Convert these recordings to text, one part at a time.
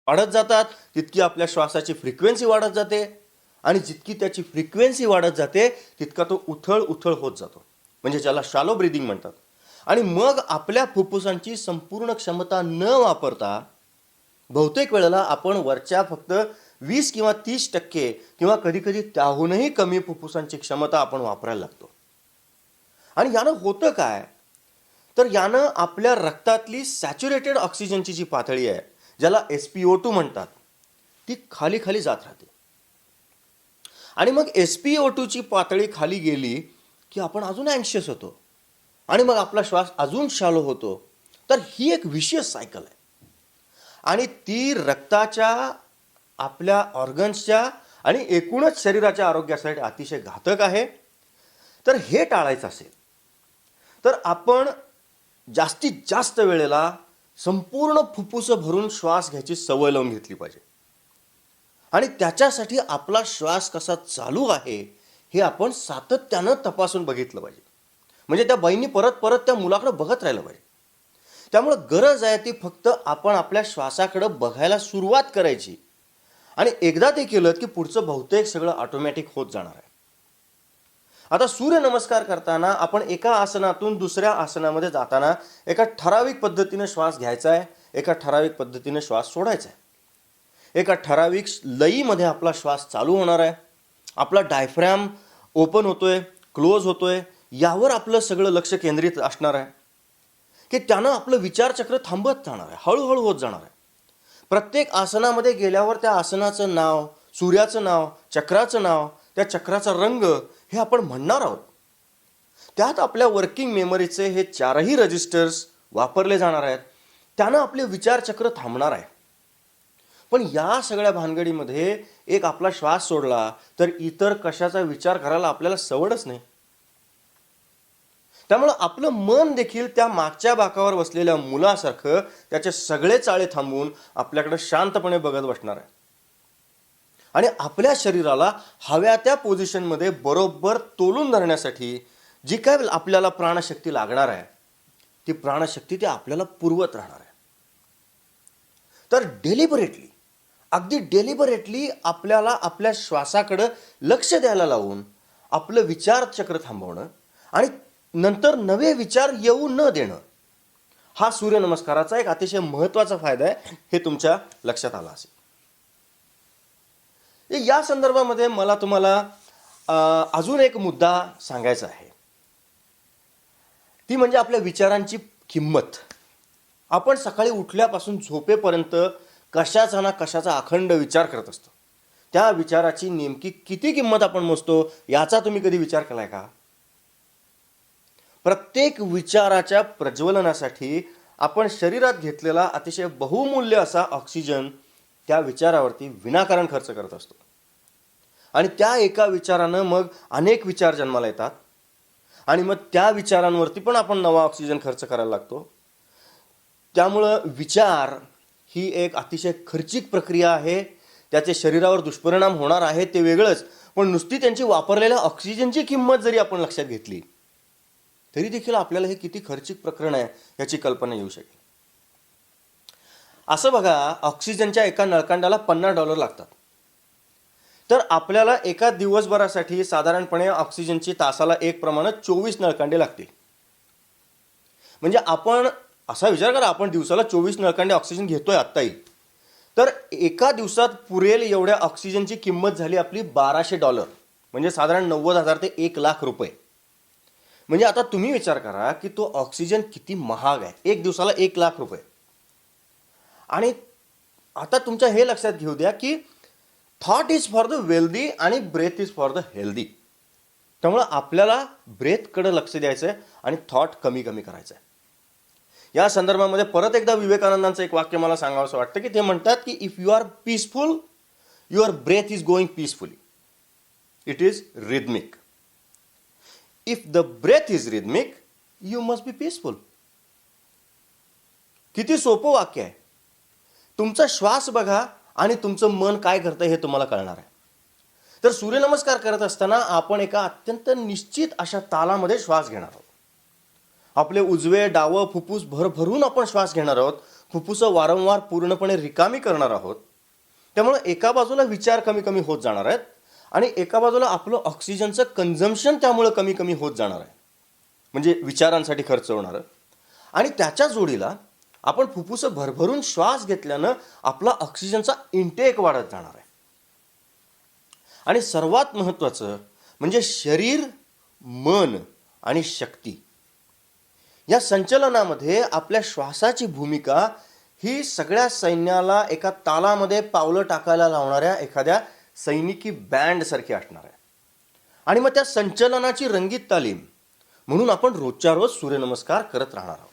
वाढत जातात तितकी आपल्या श्वासाची फ्रिक्वेन्सी वाढत जाते आणि जितकी त्याची फ्रिक्वेन्सी वाढत जाते तितका तो उथळ उथळ होत जातो, म्हणजे ज्याला शॅलो ब्रीदिंग म्हणतात. आणि मग आपल्या फुफ्फुसांची संपूर्ण क्षमता न वापरता बहुतेक वेळेला आपण वरच्या फक्त 20 किंवा 30% किंवा कधी कधी त्याहूनही कमी फुफ्फुसांची क्षमता आपण वापरायला लागतो. आणि यानं होतं काय, तर यानं आपल्या रक्तातली सॅच्युरेटेड ऑक्सिजनची जी पातळी आहे, ज्याला SpO2 म्हणतात, ती खाली खाली जात राहते. आणि मग SpO2 ची पातळी खाली गेली की आपण अजून अँशियस होतो आणि मग आपला श्वास अजून शॅलो होतो. तर ही एक विशियस सायकल आहे आणि ती रक्ताच्या, आपल्या ऑर्गन्सच्या आणि एकूणच शरीराच्या आरोग्यासाठी अतिशय घातक आहे. तर हे टाळायचं असेल तर आपण जास्तीत जास्त वेळेला संपूर्ण फुफ्फुसं भरून श्वास घ्यायची सवय लावून घेतली पाहिजे. आणि त्याच्यासाठी आपला श्वास कसा चालू आहे हे आपण सातत्यानं तपासून बघितलं पाहिजे. म्हणजे त्या बाईंनी परत परत त्या मुलाकडे बघत राहिलं पाहिजे. त्यामुळं गरज आहे ती फक्त आपण आपल्या श्वासाकडे बघायला सुरुवात करायची आणि एकदा ते केलं की पुढचं बहुतेक सगळं ऑटोमॅटिक होत जाणार आहे. आता सूर्यनमस्कार करताना आपण एका आसनातून दुसऱ्या आसनामध्ये जाताना एका ठराविक पद्धतीने श्वास घ्यायचा आहे, एका ठराविक पद्धतीने श्वास सोडायचा आहे. एका ठराविक लयीमध्ये आपला श्वास चालू होणार आहे. आपला डायफ्रॅम ओपन होतोय, क्लोज होतोय, यावर आपलं सगळं लक्ष केंद्रित असणार आहे की त्यानं आपलं विचारचक्र थांबत जाणार आहे, हळूहळू होत जाणार आहे. प्रत्येक आसनामध्ये गेल्यावर त्या आसनाचं नाव, सूर्याचं नाव, चक्राचं नाव, त्या चक्राचा रंग हे आपण म्हणणार आहोत. त्यात आपल्या वर्किंग मेमरीचे हे 4ही रजिस्टर्स वापरले जाणार आहेत. त्यानं आपले विचारचक्र थांबणार आहे. पण या सगळ्या भानगडीमध्ये एक आपला श्वास सोडला तर इतर कशाचा विचार करायला आपल्याला सवडच नाही. त्यामुळं आपलं मन देखील त्या मागच्या बाकावर बसलेल्या मुलासारखं त्याचे सगळे चाळे थांबवून आपल्याकडे शांतपणे बघत बसणार आहे. आणि आपल्या शरीराला हव्या त्या पोझिशनमध्ये बरोबर तोलून धरण्यासाठी जी काय आपल्याला प्राणशक्ती लागणार आहे ती प्राणशक्ती ते आपल्याला पुरवत राहणार आहे. तर डेलिबरेटली, अगदी डेलिबरेटली आपल्याला आपल्या श्वासाकडे लक्ष द्यायला लावून आपलं विचारचक्र थांबवणं आणि नंतर नवे विचार येऊ न देणं, हा सूर्यनमस्काराचा एक अतिशय महत्त्वाचा फायदा आहे. हे तुमच्या लक्षात आलं असेल. या संदर्भामध्ये मला तुम्हाला अजून एक मुद्दा सांगायचा आहे, ती म्हणजे आपल्या विचारांची किंमत. आपण सकाळी उठल्यापासून झोपेपर्यंत कशाचा ना कशाचा अखंड विचार करत असतो. त्या विचाराची नेमकी किती किंमत आपण मोजतो याचा तुम्ही कधी विचार केलाय का? प्रत्येक विचाराच्या प्रज्वलनासाठी आपण शरीरात घेतलेला अतिशय बहुमूल्य असा ऑक्सिजन त्या विचारावरती विनाकारण खर्च करत असतो. आणि त्या एका विचारानं मग अनेक विचार जन्माला येतात आणि मग त्या विचारांवरती पण आपण नवा ऑक्सिजन खर्च करायला लागतो. त्यामुळं विचार ही एक अतिशय खर्चिक प्रक्रिया आहे. त्याचे शरीरावर दुष्परिणाम होणार आहे ते वेगळंच, पण नुसती त्यांची वापरलेल्या ऑक्सिजनची किंमत जरी आपण लक्षात घेतली तरी देखील आपल्याला हे किती खर्चिक प्रकरण आहे याची कल्पना येऊ शकेल. असं बघा, ऑक्सिजनच्या एका नळकांड्याला $50 लागतात. तर आपल्याला एका दिवसभरासाठी साधारणपणे ऑक्सिजनची तासाला एक प्रमाणे 24 नळकांडे लागतील. म्हणजे आपण असा विचार करा, आपण दिवसाला 24 नळकांडे ऑक्सिजन घेतोय आत्ताही, तर एका दिवसात पुरेल एवढ्या ऑक्सिजनची किंमत झाली आपली $1200, म्हणजे साधारण 90,000 ते 1,00,000 रुपये. म्हणजे आता तुम्ही विचार करा की तो ऑक्सिजन किती महाग आहे. एक दिवसाला 1,00,000 रुपये. आणि आता तुमच्या हे लक्षात घेऊ द्या की thought is for the wealthy आणि breath is for the healthy. त्यामुळं आपल्याला ब्रेथकडे लक्ष द्यायचं आहे आणि थॉट कमी कमी करायचं आहे. या संदर्भामध्ये परत एकदा विवेकानंदांचं एक वाक्य मला सांगावं असं वाटतं की ते म्हणतात की if you are peaceful your breath is going peacefully, it is rhythmic. If the breath is rhythmic you must be peaceful. किती सोपं वाक्य आहे. तुमचा श्वास बघा आणि तुमचं मन काय करतं हे तुम्हाला कळणार आहे. तर सूर्यनमस्कार करत असताना आपण एका अत्यंत निश्चित अशा तालामध्ये श्वास घेणार आहोत. आपले उजवे डावं फुफ्फुस भरभरून आपण श्वास घेणार आहोत. फुफ्फुसं वारंवार पूर्णपणे रिकामी करणार आहोत. त्यामुळे एका बाजूला विचार कमी कमी होत जाणार आहेत आणि एका बाजूला आपलं ऑक्सिजनचं कन्झम्पशन त्यामुळे कमी कमी होत जाणार आहे, म्हणजे विचारांसाठी खर्च होणार. आणि त्याच्या जोडीला आपण फुफ्फुसं भरभरून श्वास घेतल्यानं आपला ऑक्सिजनचा इंटेक वाढत जाणार आहे. आणि सर्वात महत्त्वाचं म्हणजे शरीर, मन आणि शक्ती या संचलनामध्ये आपल्या श्वासाची भूमिका ही सगळ्या सैन्याला एका तालामध्ये पावलं टाकायला लावणाऱ्या एखाद्या सैनिकी बँडसारखी असणार आहे. आणि मग त्या संचलनाची रंगीत तालीम म्हणून आपण रोजच्या रोज सूर्यनमस्कार करत राहणार आहोत.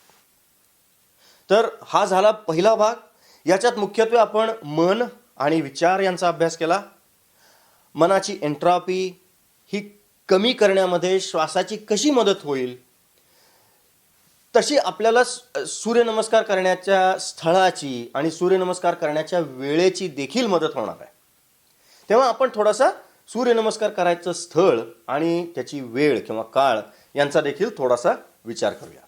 तर हा झाला पहिला भाग. याच्यात मुख्यत्वे आपण मन आणि विचार यांचा अभ्यास केला. मनाची एन्ट्रॉपी ही कमी करण्यामध्ये श्वासाची कशी मदत होईल, तशी आपल्याला सूर्यनमस्कार करण्याच्या स्थळाची आणि सूर्यनमस्कार करण्याच्या वेळेची देखील मदत होणार आहे. तेव्हा आपण थोडासा सूर्यनमस्कार करायचं स्थळ आणि त्याची वेळ किंवा काळ यांचा देखील थोडासा विचार करूया.